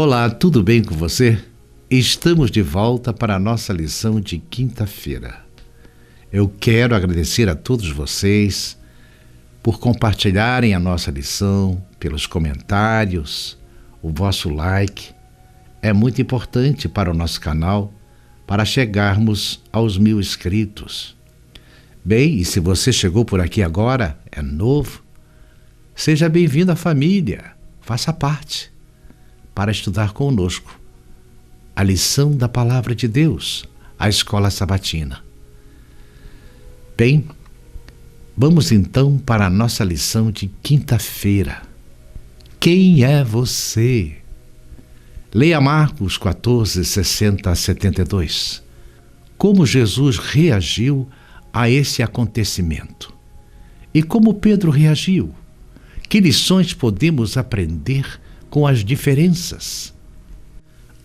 Olá, tudo bem com você? Estamos de volta para a nossa lição de quinta-feira. Eu quero agradecer a todos vocês por compartilharem a nossa lição, pelos comentários, o vosso like. É muito importante para o nosso canal, para chegarmos aos 1000 inscritos. Bem, e se você chegou por aqui agora, é novo, seja bem-vindo à família, faça parte, para estudar conosco a lição da Palavra de Deus, a Escola Sabatina. Bem, vamos então para a nossa lição de quinta-feira. Quem é você? Leia Marcos 14, 60 a 72. Como Jesus reagiu a esse acontecimento? E como Pedro reagiu? Que lições podemos aprender com as diferenças?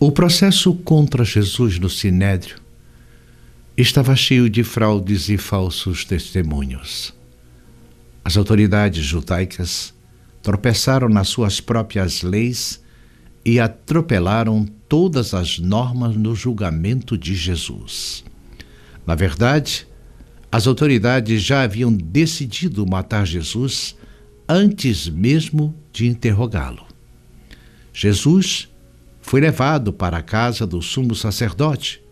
O processo contra Jesus no Sinédrio estava cheio de fraudes e falsos testemunhos. As autoridades judaicas tropeçaram nas suas próprias leis e atropelaram todas as normas no julgamento de Jesus. Na verdade, as autoridades já haviam decidido matar Jesus antes mesmo de interrogá-lo. Jesus foi levado para a casa do sumo sacerdote,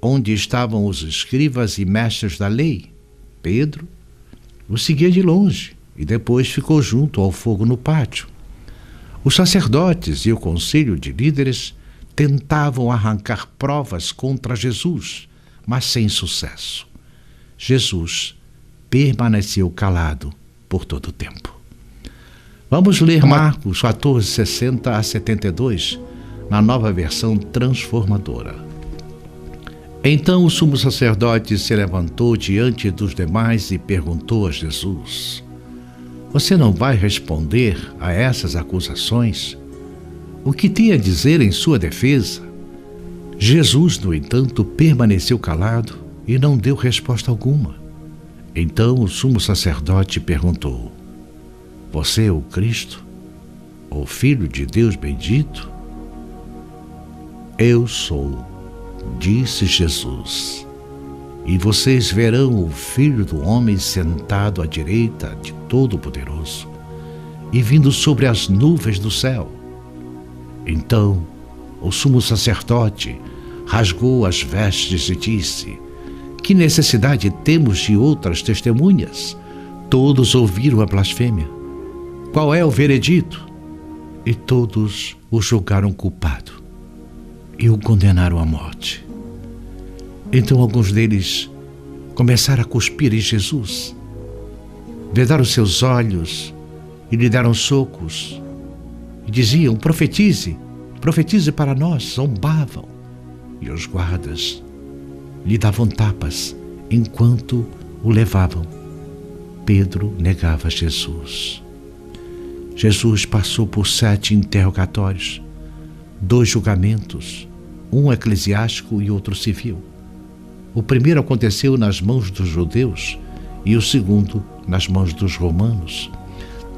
onde estavam os escribas e mestres da lei. Pedro o seguia de longe e depois ficou junto ao fogo no pátio. Os sacerdotes e o conselho de líderes tentavam arrancar provas contra Jesus, mas sem sucesso. Jesus permaneceu calado por todo o tempo. Vamos ler Marcos 14, 60 a 72, na nova versão transformadora. Então o sumo sacerdote se levantou diante dos demais e perguntou a Jesus: Você não vai responder a essas acusações? O que tem a dizer em sua defesa? Jesus, no entanto, permaneceu calado e não deu resposta alguma. Então o sumo sacerdote perguntou: Você é o Cristo, o Filho de Deus bendito? Eu sou, disse Jesus, e vocês verão o Filho do Homem sentado à direita de Todo-Poderoso e vindo sobre as nuvens do céu. Então o sumo sacerdote rasgou as vestes e disse: Que necessidade temos de outras testemunhas? Todos ouviram a blasfêmia. Qual é o veredito? E todos o julgaram culpado e o condenaram à morte. Então alguns deles começaram a cuspir em Jesus, vedaram seus olhos e lhe deram socos e diziam: Profetize, profetize para nós. Zombavam, e os guardas lhe davam tapas enquanto o levavam. Pedro negava Jesus. Jesus passou por 7 interrogatórios, 2 julgamentos, um eclesiástico e outro civil. O primeiro aconteceu nas mãos dos judeus e o segundo nas mãos dos romanos.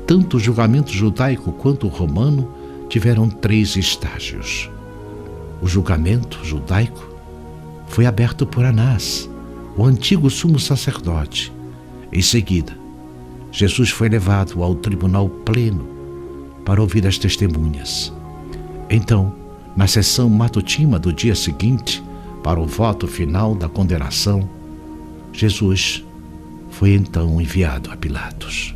Tanto o julgamento judaico quanto o romano tiveram 3 estágios. O julgamento judaico foi aberto por Anás, o antigo sumo sacerdote. Em seguida, Jesus foi levado ao tribunal pleno para ouvir as testemunhas. Então, na sessão matutina do dia seguinte, para o voto final da condenação, Jesus foi então enviado a Pilatos.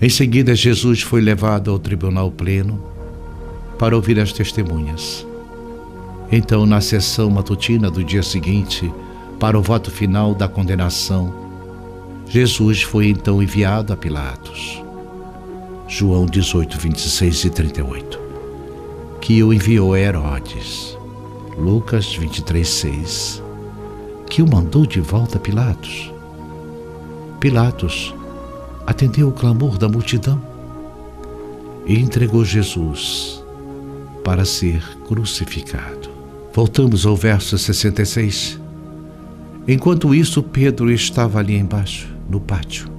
Em seguida, Jesus foi levado ao tribunal pleno para ouvir as testemunhas. Então, na sessão matutina do dia seguinte, para o voto final da condenação, Jesus foi então enviado a Pilatos. João 18, 26 e 38. Que o enviou a Herodes. Lucas 23, 6. Que o mandou de volta a Pilatos. Pilatos atendeu o clamor da multidão e entregou Jesus para ser crucificado. Voltamos ao verso 66. Enquanto isso, Pedro estava ali embaixo, no pátio.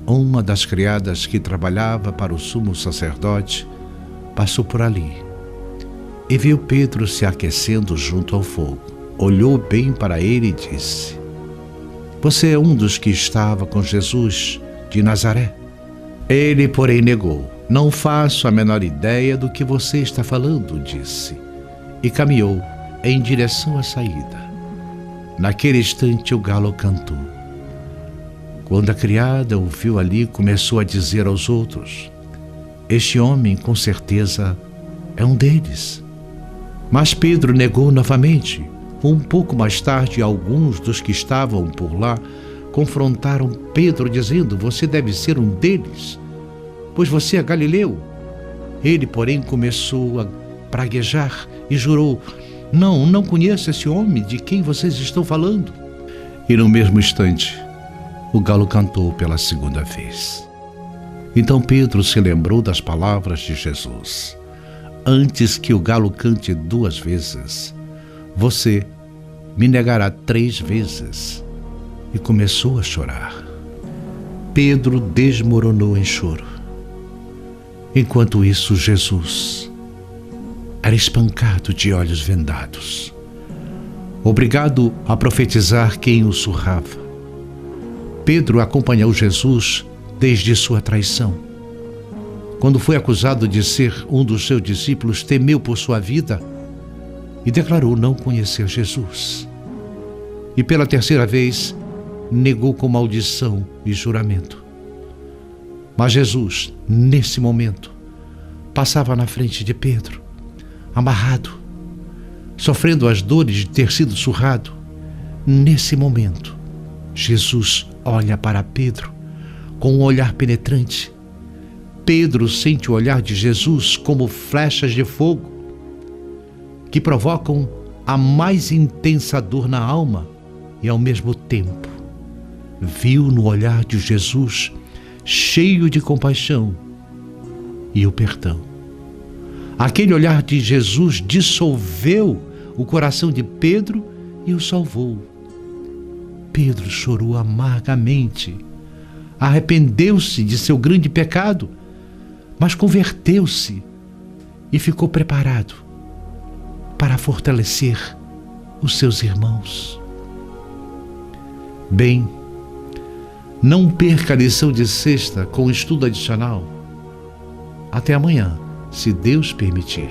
Uma das criadas que trabalhava para o sumo sacerdote passou por ali e viu Pedro se aquecendo junto ao fogo. Olhou bem para ele e disse: Você é um dos que estava com Jesus de Nazaré? Ele, porém, negou. Não faço a menor ideia do que você está falando, disse, e caminhou em direção à saída. Naquele instante o galo cantou. Quando a criada o viu ali, começou a dizer aos outros: Este homem, com certeza, é um deles. Mas Pedro negou novamente. Um pouco mais tarde, alguns dos que estavam por lá confrontaram Pedro, dizendo: Você deve ser um deles, pois você é galileu. Ele, porém, começou a praguejar e jurou: Não conheço esse homem de quem vocês estão falando. E no mesmo instante, o galo cantou pela segunda vez. Então Pedro se lembrou das palavras de Jesus: Antes que o galo cante 2 vezes, você me negará 3 vezes. E começou a chorar. Pedro desmoronou em choro. Enquanto isso, Jesus era espancado de olhos vendados, obrigado a profetizar quem o surrava. Pedro acompanhou Jesus desde sua traição. Quando foi acusado de ser um dos seus discípulos, temeu por sua vida e declarou não conhecer Jesus. E pela 3ª vez, negou com maldição e juramento. Mas Jesus, nesse momento, passava na frente de Pedro, amarrado, sofrendo as dores de ter sido surrado. Nesse momento, Jesus olha para Pedro com um olhar penetrante. Pedro sente o olhar de Jesus como flechas de fogo que provocam a mais intensa dor na alma e, ao mesmo tempo, viu no olhar de Jesus cheio de compaixão e o perdão. Aquele olhar de Jesus dissolveu o coração de Pedro e o salvou. Pedro chorou amargamente, arrependeu-se de seu grande pecado, mas converteu-se e ficou preparado para fortalecer os seus irmãos. Bem, não perca a lição de sexta com o estudo adicional. Até amanhã, se Deus permitir.